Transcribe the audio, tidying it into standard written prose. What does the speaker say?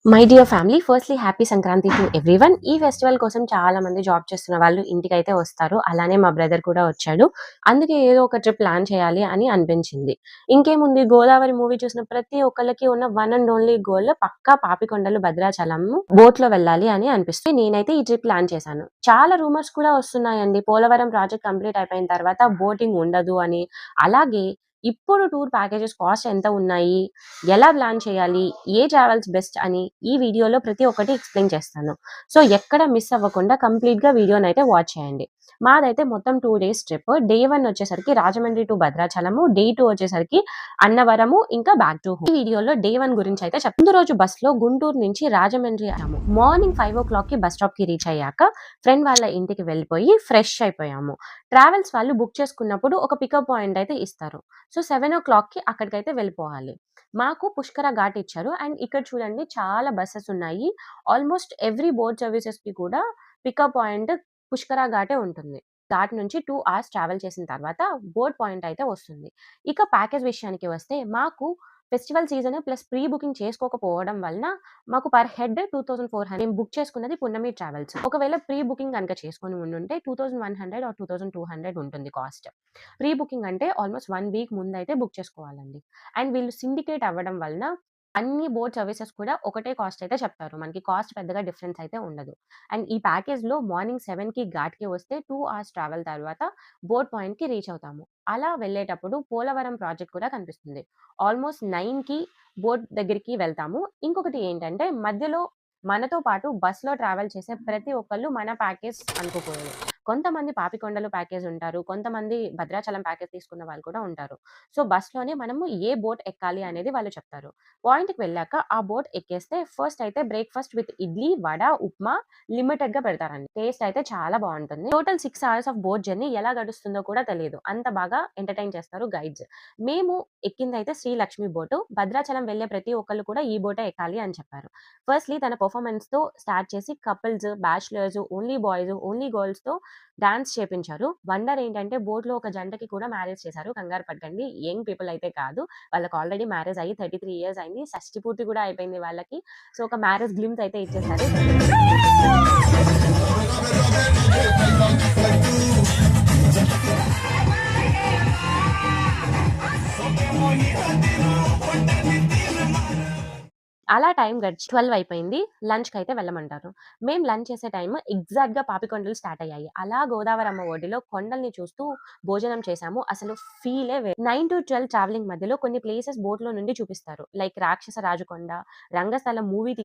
My dear family, firstly happy Sankranti to everyone. ఈ festival కోసం చాలా మంది జాబ్ చేస్తున్న వాళ్ళు ఇంటికైతే వస్తారు. అలానే మా బ్రదర్ కూడా వచ్చాడు. అందుకే ఏదో ఒక ట్రిప్ ప్లాన్ చేయాలి అని అనిపించింది. ఇంకేముంది, 'గోదావరి' మూవీ చూసిన ప్రతి ఒక్కళ్ళకి ఉన్న వన్ అండ్ ఓన్లీ గోల్ పక్కా పాపికొండలు, భద్రాచలం బోట్‌లో వెళ్ళాలి అని అనిపిస్తుంది. నేనైతే ఈ ట్రిప్ ప్లాన్ చేశాను. చాలా రూమర్స్ కూడా వస్తున్నాయండి. పోలవరం ప్రాజెక్ట్ కంప్లీట్ అయిపోయిన తర్వాత బోటింగ్ ఉండదు అని. అలాగే ఇప్పుడు టూర్ ప్యాకేజెస్ కాస్ట్ ఎంత ఉన్నాయి? ఎలా ప్లాన్ చేయాలి? ఏ ట్రావెల్స్ బెస్ట్ అని ఈ వీడియోలో ప్రతి ఒక్కటి ఎక్స్‌ప్లెయిన్ చేస్తాను. సో, ఎక్కడ మిస్ అవ్వకుండా కంప్లీట్‌గా వీడియోనైతే వాచ్ చేయండి. మాదైతే మొత్తం 2 డేస్ ట్రిప్. డే 1 వచ్చేసరికి రాజమండ్రి టు భద్రాచలము. డే 2 వచ్చేసరికి అన్నవరము, ఇంకా బ్యాక్ టు హోమ్. ఈ వీడియోలో డే 1 గురించి అయితే ముందు రోజు బస్‌లో గుంటూరు నుంచి రాజమండ్రి అయ్యాము. మార్నింగ్ 5:00కి బస్ స్టాప్‌కి రీచ్ అయ్యాక ఫ్రెండ్ వాళ్ళ ఇంటికి వెళ్ళిపోయి ఫ్రెష్ అయిపోయాము. ట్రావెల్స్ వాళ్ళు బుక్ చేసుకున్నప్పుడు ఒక పికప్ పాయింట్ అయితే ఇస్తారు. సో, 7:00కి అక్కడికైతే వెళ్ళిపోవాలి. మాకు పుష్కర ఘాట్ ఇచ్చారు. అండ్ ఇక్కడ చూడండి, చాలా బసెస్ ఉన్నాయి. ఆల్మోస్ట్ ఎవ్రీ బోట్ సర్వీసెస్‌కి కూడా పికప్ పాయింట్ పుష్కర ఘాటే ఉంటుంది. ఘాట్ నుంచి 2 అవర్స్ ట్రావెల్ చేసిన తర్వాత బోట్ పాయింట్ అయితే వస్తుంది. ఇక ప్యాకేజ్ విషయానికి వస్తే, మాకు festival season plus pre booking చేసుకోకపోవడం వలన మాకు పర్ హెడ్ 2400. మేము బుక్ చేసుకున్నది పున్నమి ట్రావెల్స్. ఒకవేళ ప్రీ బుకింగ్ గనుక చేసుకొని ఉండుంటే 2100 ఆర్ 2200 ఉంటుంది కాస్ట్. ప్రీ బుకింగ్ అంటే ఆల్మోస్ట్ 1 వీక్ ముందైతే బుక్ చేసుకోవాలండి. అండ్ వీళ్ళు సిండికేట్ అవ్వడం వలన అన్ని బోట్ సర్వీసెస్ కూడా ఒకటే కాస్ట్ అయితే చెప్తారు. మనకి కాస్ట్ పెద్దగా డిఫరెన్స్ అయితే ఉండదు. అండ్ ఈ ప్యాకేజ్‌లో మార్నింగ్ 7కి ఘాట్‌కి వస్తే 2 అవర్స్ ట్రావెల్ తర్వాత బోట్ పాయింట్‌కి రీచ్ అవుతాము. అలా వెళ్ళేటప్పుడు పోలవరం ప్రాజెక్ట్ కూడా కనిపిస్తుంది. ఆల్మోస్ట్ 9కి బోట్ దగ్గరికి వెళ్తాము. ఇంకొకటి ఏంటంటే, మధ్యలో మనతో పాటు బస్‌లో ట్రావెల్ చేసే ప్రతి ఒక్కళ్ళు మన ప్యాకేజ్ అనుకోకూడదు. కొంతమంది పాపికొండలు ప్యాకేజ్ ఉంటారు. కొంతమంది భద్రాచలం ప్యాకేజ్ తీసుకున్న వాళ్ళు కూడా ఉంటారు. సో, బస్‌లోనే మనము ఏ బోట్ ఎక్కాలి అనేది వాళ్ళు చెప్తారు. పాయింట్‌కి వెళ్ళాక ఆ బోట్ ఎక్కేస్తే ఫస్ట్ అయితే బ్రేక్‌ఫాస్ట్ విత్ ఇడ్లీ, వడ, ఉప్మా లిమిటెడ్‌గా పెడతారండి. టేస్ట్ అయితే చాలా బావుంటుంది. Total 6 hours of boat journey ఎలా గడుస్తుందో కూడా తెలీదు. అంత బాగా ఎంటర్‌టైన్ చేస్తారు గైడ్స్. మేము ఎక్కిందైతే శ్రీ లక్ష్మి బోటు. భద్రాచలం వెళ్ళే ప్రతి ఒక్కళ్ళు కూడా ఈ బోటే ఎక్కాలి అని చెప్పారు. ఫస్ట్‌లీ తన పెర్ఫార్మన్స్‌తో స్టార్ట్ చేసి couples, bachelors, only boys, only గర్ల్స్‌తో డాన్స్ చేపించారు. వండర్ ఏంటంటే, బోట్‌లో ఒక జంటకి కూడా మ్యారేజ్ చేశారు. కంగారు పడకండి. యంగ్ పీపుల్ అయితే కాదు. వాళ్ళకి ఆల్రెడీ మ్యారేజ్ అయ్యి 33 ఇయర్స్ అయింది. షష్టి పూర్తి కూడా అయిపోయింది వాళ్ళకి. సో, ఒక మ్యారేజ్ గ్లింప్స్ అయితే ఇచ్చేసారు. అలా టైం గడిచి 12 అయిపోయింది. లంచ్‌కైతే వెళ్ళమంటారు. మేము లంచ్ చేసే టైమ్ ఎగ్జాక్ట్‌గా పాపికొండలు స్టార్ట్ అయ్యాయి. అలా గోదావరమ్మ ఒడిలో కొండల్ని చూస్తూ భోజనం చేశాము. అసలు ఫీలే వేరు. 9-12 ట్రావెలింగ్ మధ్యలో కొన్ని ప్లేసెస్ బోట్‌లో నుండి చూపిస్తారు. లైక్ రాక్షస రాజు కొండ, రంగస్థలం మూవీ